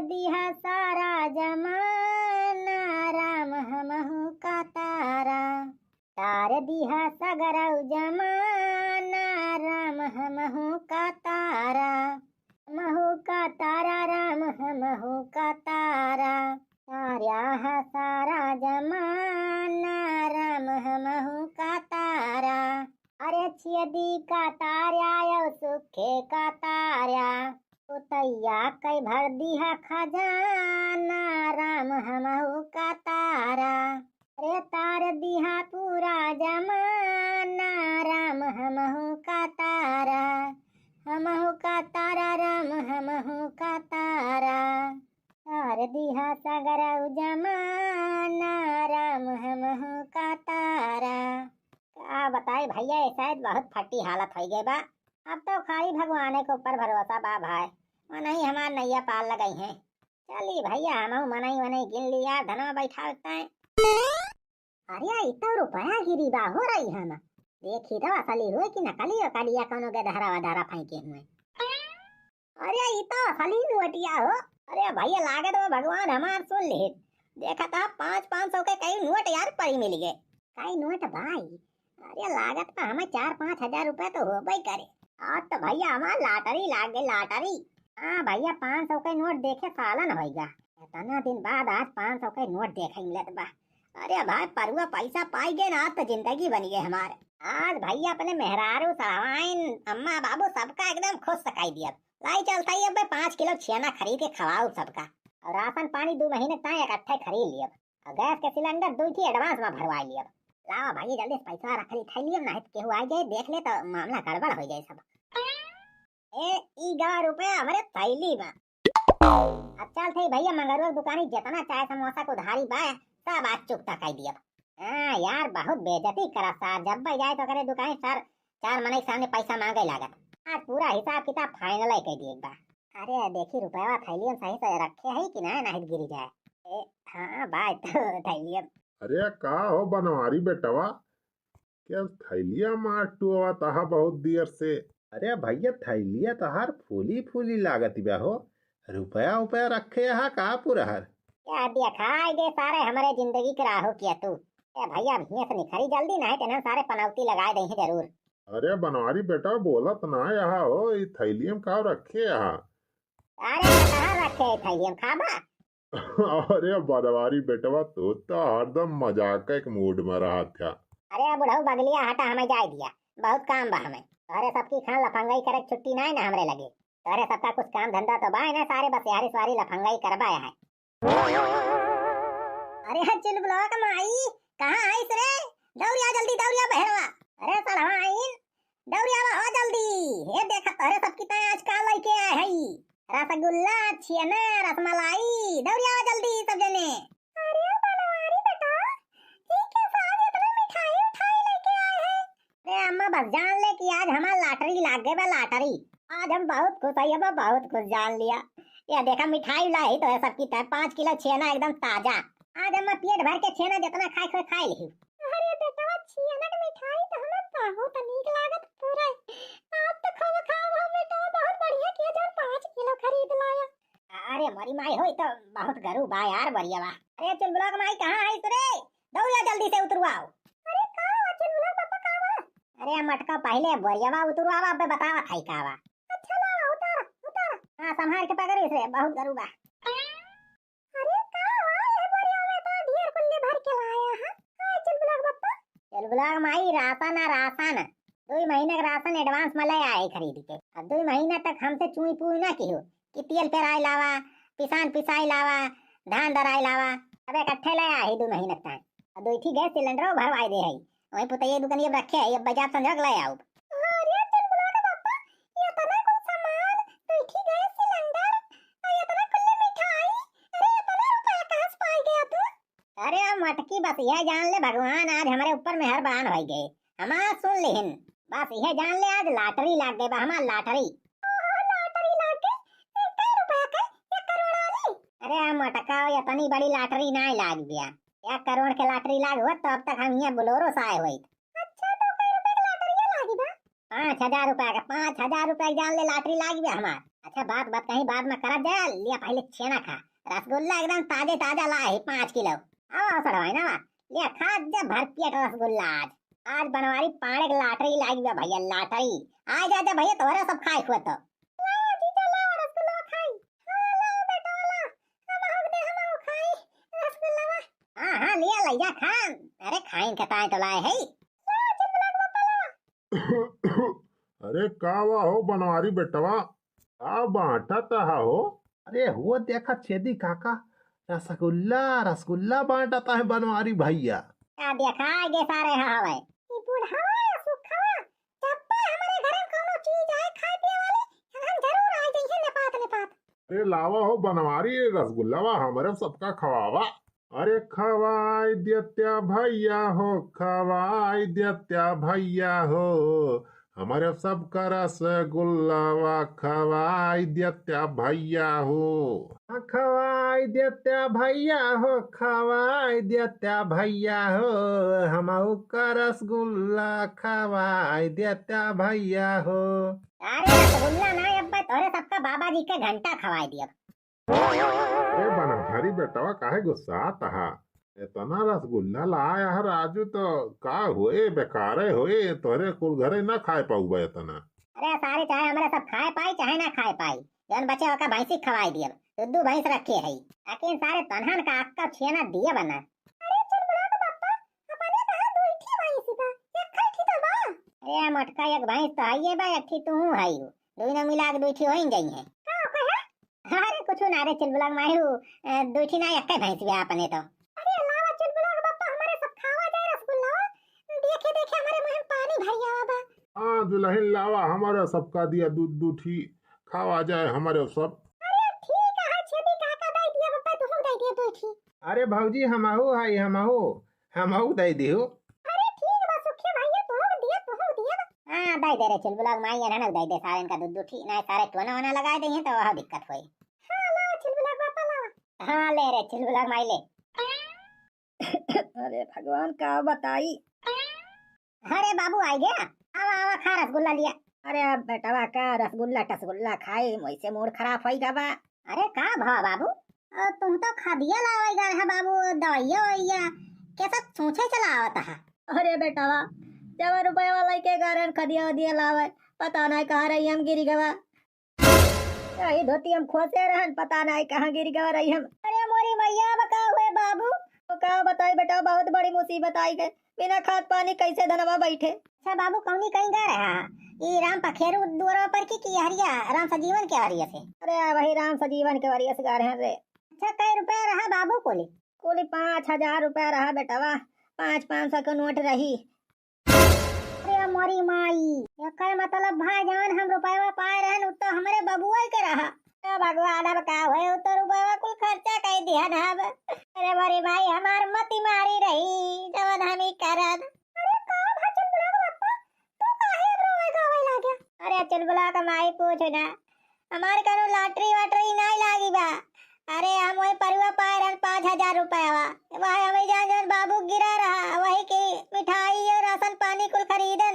दिहा सारा जमाना, राम हमहु का तारा। तार दिहा सगरऊ जमाना, राम हमहु का तारा। हमहु का तारा, राम हमहु का तारा। तारा है सारा जमाना, राम हमहु का तारा। अरे छियदी का तारा यो सुखे का तारा। उतैया कई भर दिहा खजाना, राम हमहु का तारा। अरे तार दिहा पूरा जमाना, राम हमहु का तारा। हमहु का तारा, राम हमहु का तारा। तार दिहा सगरऊ जमाना, राम हमहु का तारा। क्या बताए भैया, शायद बहुत फटी हालत हो गई बा। अब तो खाली भगवान के ऊपर भरोसा बा भाई। मनई हमार नैया पाल लगई है। चली भैया हम मनई मनई गिन लिया, धनवा बैठा है। अरे इतना रुपया गिरी बा हो रही हम देखी तो असली हुए कि नकली हो कलिया कोनो के धरा वधारा फेंके हुए। अरे ये तो असली नोटिया हो। अरे भैया लागे तो भगवान हमार सुन ले। देखा था 500 के कई नोट यार परी मिल गए। कई नोट भाई, अरे लागत तो हमें 4-5 हजार रुपए तो हो भाई करे। आज तो भैया हमार लाटरी लाग गई लाटरी। हाँ भैया 500 के नोट देखे सालन होगा। इतना दिन बाद आज 500 के नोट देखे मिलत बा। अरे भाई परुआ पैसा पाई गए ना तो जिंदगी बन गई हमारे। आज भैया अपने मेहरारू सवाइन अम्मा बाबू सबका एकदम खुश सकाई दिया। लाई चलता ही अब 5 किलो छेना खरीद के खवाऊ सबका। और राशन पानी 2 महीने तक इकट्ठे खरीद लिया। और गैस के सिलेंडर 2 थी एडवांस में भरवा लिया। लाओ भाई जल्दी पैसा रख ली थैली में, नहीं केहू आ जाए देख ले तो मामला गड़बड़ हो जाए सब। ए 11 रुपया हमारे थैली में। अच्छा थे भैया मंगरुआ दुकानी जितना चाय समोसा को धारी बा सब आज चुकता कर दिया। हाँ यार बहुत बेइज्जती करा सर। जब भाई जाए तो करे दुकान सर 4 महीने के सामने पैसा मांगे लागत। आज पूरा हिसाब किताब फाइनल ही कर दिए। अरे देखी रुपया थैली में सही से रखे है कि ना नहीं गिरी जाए। हाँ भाई तो थैली। अरे का हो बनवारी बेटवा, क्या थैलिया माटुआ तहा बहुत देर से। अरे भैया थैलिया तहार फूली फूली लागत बा हो। रुपया उपया रखे हा का पुरहर। क्या दिखाई दे सारे हमारे जिंदगी के राहो किया तू। ए भैया भैंस निखरी जल्दी नहीं तेना सारे पनौती लगाए दे जरूर। अरे बनवारी बेटा बोलत ना यहाँ हो, ये थैलिया में का रखे यहाँ। अरे कहाँ रखे थैलिया में खाबा। अरे बनवारी बेटवा तू तो हरदम मजाक के मूड में रहा था। अरे बुढ़ऊ बगलिया हटा हमें जाए दिया, बहुत काम बा हमें। अरे सबकी खान लफंगाई करे छुट्टी ना ना हमरे लगे। अरे सबका कुछ काम धंधा तो बा ना, सारे बस यारी सवारी लफंगाई करवाया है। अरे चल ब्लॉक माई कहाँ आईस रे। दौड़िया जल्दी दौड़िया बहनवा। अरे सलवा आइन दौड़िया हो जल्दी। ये देखा अरे सबकी ताय आज का लेके आए है रसगुल्ला छेना रसमलाई। दौड़िया जल्दी सब जने। अरे बनवारी बेटा ठीक है साथ इतना मिठाई उठाई लेके आए हैं। अरे अम्मा बस जान ले कि आज हमारा लॉटरी लाग गई बा लॉटरी। आज हम बहुत खुश है बा, बहुत खुश जान लिया। ये देखा मिठाई लाई तो है सबकी तरह 5 किलो छेना एकदम ताजा। आज हम पेट भर के छेना जितना खाए खोए खाई ली। अरे बेटा छेना की मिठाई तो हमें बहुत नीक लागत पूरा। आज तो खावा खावा बेटा बहुत बढ़िया किया जो 5 किलो खरीद लाया। अरे मरी माई होई तो बहुत गरू बा यार बढ़िया बा। अरे चल ब्लॉक माई कहां है तू रे। दौड़ा जल्दी से उतरवाओ। अरे का चल ब्लॉक पापा का बा। अरे मटका पहले बढ़िया उतरवावा अब बतावा खाई का बा। अच्छा ला उतार उतार। हां संभाल के पकड़ इसे बहुत गरू बा। अरे का ये बढ़िया में तो ढेर कुल्ले भर के लाया है। हां चल ब्लॉक पापा। चल ब्लॉक माई राशन 2 महीने का राशन एडवांस में ले आए खरीद के। अब 2 महीना तक हमसे चुई पुई ना की हो कि तेल पेराई लावा पिसान पिसाई लावा धान दराई लावा। अब इकट्ठे ले आए 2 महीने तक। अब 2 थी गैस सिलेंडर भरवाई दे है वही पुतैया दुकान ये रखे है ये बाजार समझ ले आओ। अरे चल बुला पापा ये तना कुछ सामान 2 थी गैस सिलेंडर और ये तना कुल्ले मिठाई। अरे ये तना रुपया कहां से पाई गया तू। अरे मटकी बस यह जान ले भगवान आज हमारे ऊपर मेहरबान हो गए। हमारा सुन लेहिन बस यह जान ले आज लॉटरी लाग गई बा हमार लॉटरी। लॉटरी लाग गई कितने रुपया का 1 करोड़ वाली। अरे मटका ये तनी बड़ी लॉटरी ना लाग गया। 1 करोड़ के लॉटरी लाग हुआ तो अब तक हम यहाँ बोलेरो से आए हुए। अच्छा तो कई रुपए की लॉटरी लागी बा। 5000 रुपया का 5000 रुपया जान ले लॉटरी लाग गया हमार। अच्छा बात बात कहीं बाद में करब जाए, लिया पहले छेना खा। रसगुल्ला एकदम ताजे ताजा ला है 5 किलो। आओ सड़वाई ना बात, लिया खा जा भर पेट रसगुल्ला। आज आज बनवारी पाड़े के लाटरी लागी बा भैया, लाटरी। आ जा जा भैया, तोहरे सब खाए हुए तो लाओ जीजा लाओ रसगुल्ला खाई। हाँ लाओ बेटा लाओ, हम हक दे हम खाई रसगुल्ला। हाँ हाँ लिया लइया खा। अरे खाइन के ताए तो लाए है। अरे कावा हो बनवारी बेटवा, का बांटा तहा हो? अरे हुआ देखा छेदी काका, रसगुल्ला रसगुल्ला बांटता है बनवारी भैया। क्या देखा गे सारे हवे ई बुढ़ावा सुखवा, जब पे हमारे घर में कोनो चीज आए खाए पिए वाली हम जरूर आ जाइए नेपात नेपात। अरे लावा हो बनवारी रसगुल्लावा हमारे सबका खवावा। अरे खवाई देत्या भैया हो, खवाई देत्या भैया हो, हमारे सबका रसगुल्लावा खवाई देत्या भैया हो। खवाई देत्या भैया हो, खवाई देत्या भैया हो, हमहू का रसगुल्ला खवाई देत्या भैया हो। अरे रसगुल्ला ना अब तोरे सबका बाबा जी के घंटा खवाई दिया। अरे बनवारी बेटवा काहे गुस्सा तहा? इतना रसगुल्ला लाया है राजू तो का हुए बेकार होए, तोरे कुल घरे ना खाए पाऊबा इतना। अरे सारे चाहे हमारे सब खाए पाई चाहे ना खाए पाई, जन बचे का भैंसी खवाई दिया। दुद्धू भैंस रखे है, लेकिन सारे तनहन का अक्का छेना दिया बना। अरे चल बुला तो पापा, अपने कहां दुईठी भैंसी बा, एक खैठी तो बा। अरे मटका एक भैंस तो आइए बा, एक थी तू है दुई ना मिला के दुईठी होई गई है। का कहे? अरे कुछ ना रे चल बुला मायू, दुईठी ना एक भैंस भी अपने तो। अरे अल्लाह चल बुला पापा, हमारे सब खावा जाए रसगुल्ला। देखे देखे हमारे मुंह में पानी भर गया बा। हाँ दुल्हन लावा हमारे सबका दिया दूध दूठी खावा जाए हमारे सब। अरे भौजी हमहू है हमहू दे दियो। अरे ठीक बा सुखे भैया, तोहर दिया। हां दे दे रे चल बुला माई ना ना दे दे सारे इनका दूध दूठी ना सारे टोना वना लगा दे तो वह दिक्कत होई। हां ला चल बुला पापा ला। हां ले रे चल बुला माई ले। अरे भगवान का बताई। अरे बाबू आ गया, आवा आवा खा रसगुल्ला लिया। अरे अब बेटवा का रसगुल्ला टसगुल्ला खाए मोइसे मूड खराब होई बा। अरे का भा बाबू, तुम तो खदिया लावे गा है बाबू, दवाइया वैया कैसा सोचे चलावत है। अरे बेटवा जब रुपया वाला के कारण खदिया वदिया लावे, पता नहीं कहाँ रही हम गिरी गवा। यही धोती हम खोसे रहन, पता नहीं कहाँ गिरी गवा रही हम। अरे मोरी मैया बका हुए बाबू, तो का बताई बेटा, बहुत बड़ी मुसीबत आई गई, बिना खाद पानी कैसे धनवा बैठे। अच्छा बाबू कौनी कहीं गा रहा ये राम पखेरु द्वारा पर की हरिया राम सजीवन के हरिया से। अरे वही राम सजीवन के हरिया से गा रहे हैं। अच्छा कई रुपया रहा बाबू कोली? कोली 5,000 रुपया रहा बेटवा, 500 का नोट रही। अरे मोरी माई, ये मतलब भाई जान हम रुपया पाए रहन तो हमारे बबुआ के रहा। भगवान अब का हुए तो रुपया कुल खर्चा कई दिया ना। अरे मोरी माई हमार मती मारी रही जवन हम ही करन। अरे का भचन बुला पापा, तू काहे रोए गावे लागे? अरे चल बुला का माई पूछ ना, हमारे कनो लॉटरी वाटरी नहीं लागी बा। अरे हम वही परिवा पाए रहन 5,000 रुपया वही हमें जान बाबू गिरा रहा, वही की मिठाई और राशन पानी कुल खरीदन।